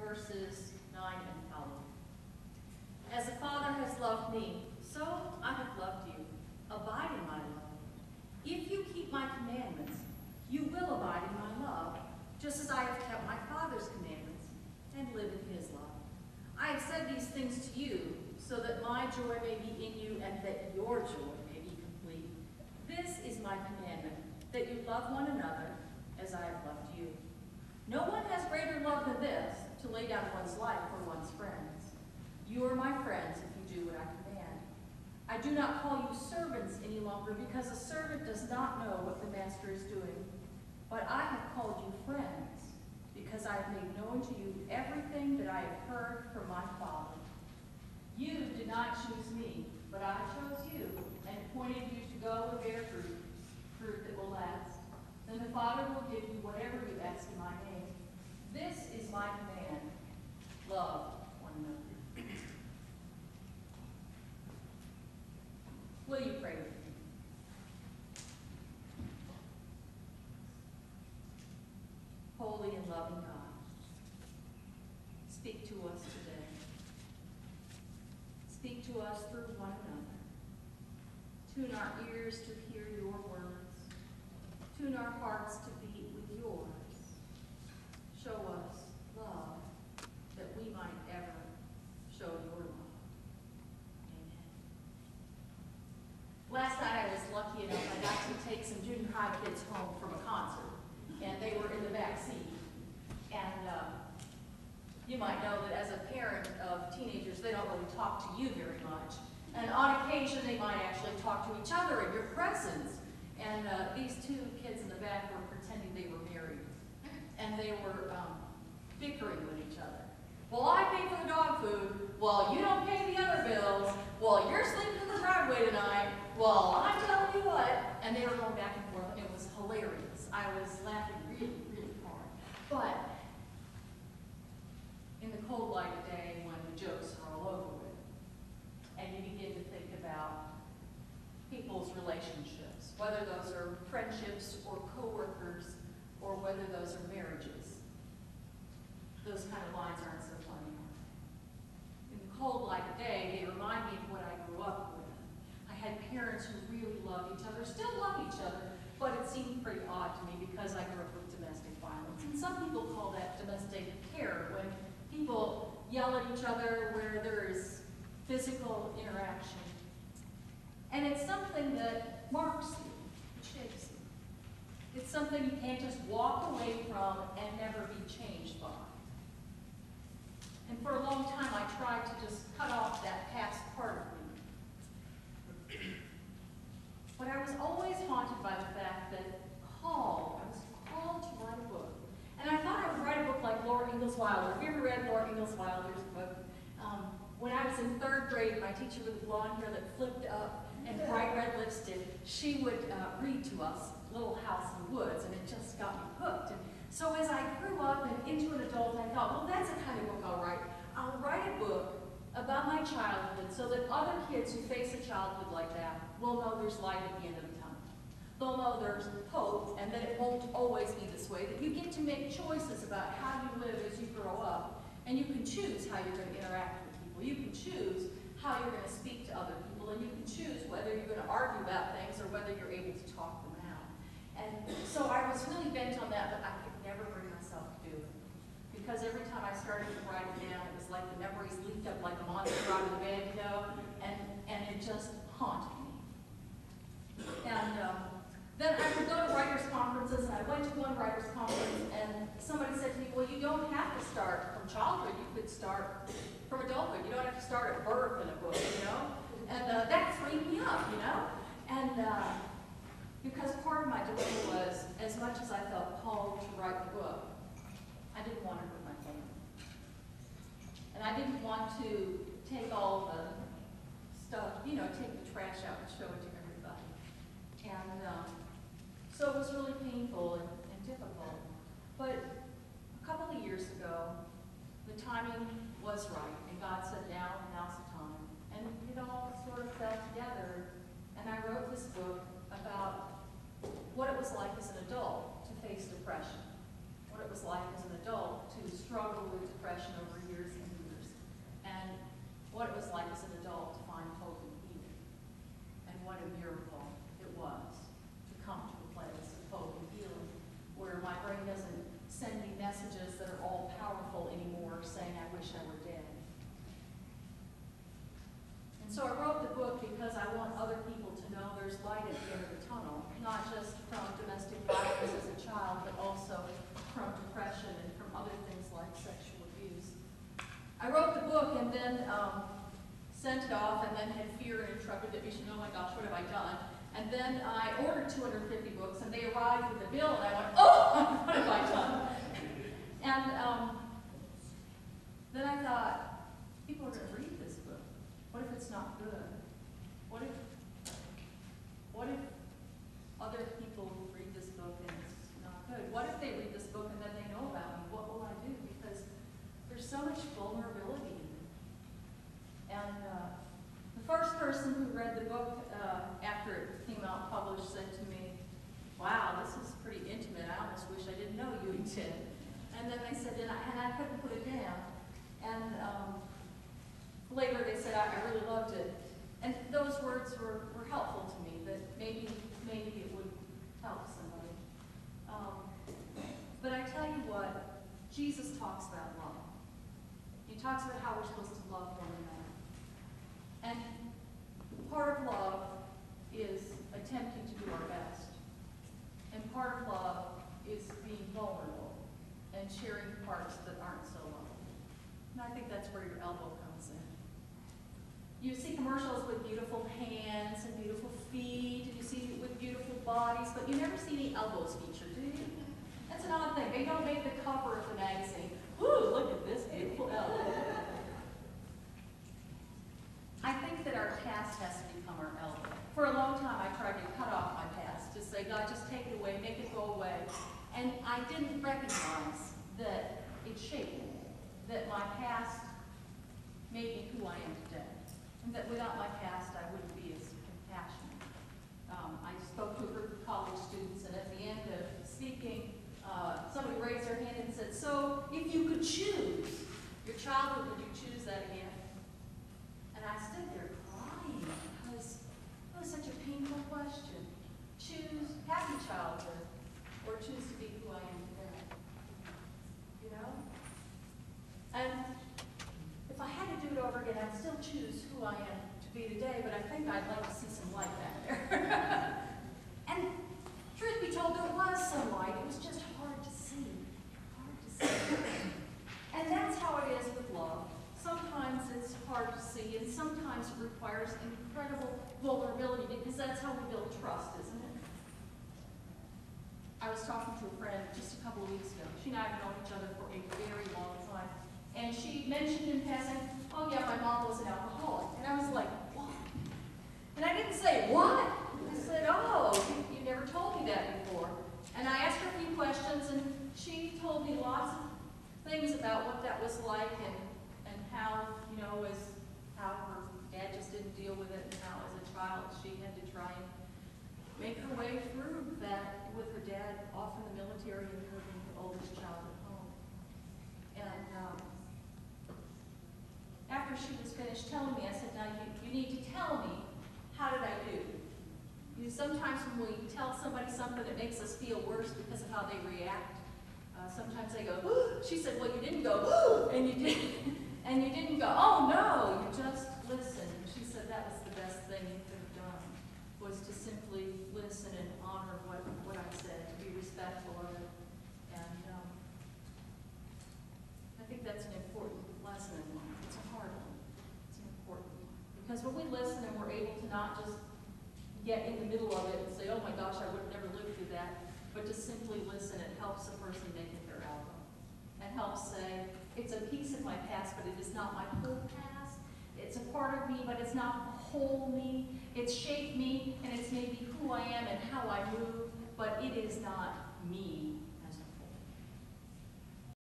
verses 9 and following. As the Father has loved me, so I have loved you. Abide in my love. If you keep my commandments, you will abide in my love, just as I have kept my Father's commandments and live in his love. I have said these things to you, so that my joy may be in you and that your joy may be complete. This is my commandment, that you love one another as I have loved you. No one has greater love than this, to lay down one's life for one's friends. You are my friends if you do what I command. I do not call you servants any longer, because a servant does not know what the master is doing. But I have called you friends, because I have made known to you everything that I have heard from my Father. You did not choose me, but I chose you and appointed you to go and bear fruit, fruit that will last. Then the Father will give you whatever you ask in my name. This is my command: love one another. Will you pray with me? Holy and loving God, speak to us today. Speak to us through one another. Tune our ears to hear your words. Tune our hearts to beat with yours. Show us love, that we might ever show your love. Amen. Last night I was lucky enough, I got to take some junior high kids home from a concert, and they were in the back seat. And you might know that as a parent of teenagers, they don't really talk to you very much. And on occasion, they might actually talk to each other in your presence. And these two kids in the back were pretending they were married. And they were bickering with each other. Well, I pay for the dog food. Well, you don't pay the other bills. Well, you're sleeping in the driveway tonight. Well, I'm telling you what. And they were going back and forth. It was hilarious. I was laughing really, really hard. But in the cold light of day, when the jokes are all over with, and you begin to think about people's relationships, whether those are friendships or coworkers, or whether those are marriages, those kind of lines aren't so funny. In the cold light of day, they remind me of what I grew up with. I had parents who really loved each other, still love each other, but it seemed pretty odd to me because I grew up with domestic violence. And some people call that domestic terror, when people yell at each other where there is physical interaction. And it's something that marks you, it shapes you. It's something you can't just walk away from and never be changed by. And for a long time, I tried to just cut off that past part of me. But I was always haunted by the fact that I was called to write a book. And I thought I would write a book like Laura Ingalls Wilder. Have you ever read Laura Ingalls Wilder's book? When I was in 3rd grade, my teacher with blonde hair that flipped up and bright red lipstick, she would read to us Little House in the Woods, and it just got me hooked. And so as I grew up and into an adult, I thought, well, that's the kind of book I'll write. I'll write a book about my childhood so that other kids who face a childhood like that will know there's light at the end of the tunnel. They'll know there's hope and that it won't always be this way, that you get to make choices about how you live as you grow up, and you can choose how you're going to interact with people. You can choose how you're going to speak to other people, and you can choose whether you're going to argue about things or whether you're able to talk them out. And so I was really bent on that, but I could never bring myself to do it. Because every time I started to write it down, it was like the memories leaped up like a monster out of the bed, you know, and it just haunted me. And then I would go to writers' conferences, and I went to one writers' conference, and somebody said to me, well, you don't have to start from childhood. You could start from adulthood. You don't have to start at birth in a book, you know? And that freed me up, you know? And because part of my dilemma was, as much as I felt called to write the book, I didn't want to hurt my family. And I didn't want to take all the stuff, you know, take the trash out and show it to everybody. And so it was really painful and difficult. But a couple of years ago, the timing was right, and God said, now's the time. And it all sort of fell together, and I wrote this book about what it was like as an adult to face depression, what it was like as an adult to struggle with depression over years and years. And what it was like as an adult to find hope and healing. And what a miracle it was to come to a place of hope and healing where my brain doesn't send me messages that are all powerful anymore saying, I wish I were dead. And so I wrote the book because I want other people to know there's light at the end of the tunnel, not just from domestic violence as a child, but also from depression and from other things like sexual abuse. I wrote the book and then sent it off and then had fear and trepidation. Oh my gosh, what have I done? And then I ordered 250 books and they arrived with a bill and I went, oh, what have I done? And then I thought, people are going to read this book. What if it's not good? What if other people read this book and it's not good? What if they read this book and then they know about me? What will I do? Because there's so much vulnerability in it. And the first person who read the book after it came out published said to me, wow, this is pretty intimate. I almost wish I didn't know you did. And then they said, and I couldn't put it down. And later they said, I really loved it. And those words were helpful to me, that maybe it would help somebody. But I tell you what, Jesus talks about love. He talks about how we're supposed to love one another. And part of love is attempting to do our best. And part of love is being vulnerable and sharing parts that aren't so lovable. And I think that's where your elbow comes in. You see commercials with beautiful hands and beautiful feet, and you see it with beautiful bodies, but you never see any elbows featured, do you? That's an odd thing. They don't make the cover of the magazine. Ooh, look at this beautiful elbow. I think that our past has to become our elbow. For a long time, I tried to cut off my past, to say, God, just take it away, make it go away. And I didn't recognize that it shaped me, that my past made me who I am today. And that without my past, I wouldn't be as compassionate. I spoke to a group of college students, and at the end of speaking, somebody raised their hand and said, so if you could choose your childhood, would you choose that again? And I stood there crying because it was such a painful question. Choose happy childhood or choose to be who I am today. You know? And if I had to do it over again, I'd still choose who I am to be today, but I think I'd like to see some light back there. And truth be told, there was some light. It was just hard to see. Hard to see. And that's how it is with love. Sometimes it's hard to see, and sometimes it requires incredible vulnerability, because that's how we build trust, isn't it? I was talking to a friend just a couple of weeks ago. She and I have known each other for a very long time. And she mentioned in passing, oh yeah, my mom was an alcoholic. And I was like, what? And I didn't say, what? I said, oh, you never told me that before. And I asked her a few questions, and she told me lots of things about what that was like, and how, you know, how her dad just didn't deal with it, and how as a child she had to try and make her way through that with her dad off in the military and her being the oldest child at home. And after she was finished telling me, I said, now you need to tell me, how did I do? You know, sometimes when we tell somebody something that makes us feel worse because of how they react, sometimes they go, ooh. She said, well, you didn't go, ooh, and you didn't go, oh no, you just listened. She said that was the best thing you could have done, was to simply listen and honor what I said, to be respectful of it. And I think that's an important lesson in life. It's a hard one. It's an important one. Because when we listen and we're able to not just get in the middle of it and say, oh my gosh, I would have never lived through that, but to simply listen, it helps the person make it their album. And helps say, it's a piece of my past, but it is not my whole past. It's a part of me, but it's not the whole me. It's shaped me, and it's maybe who I am and how I move, but it is not me.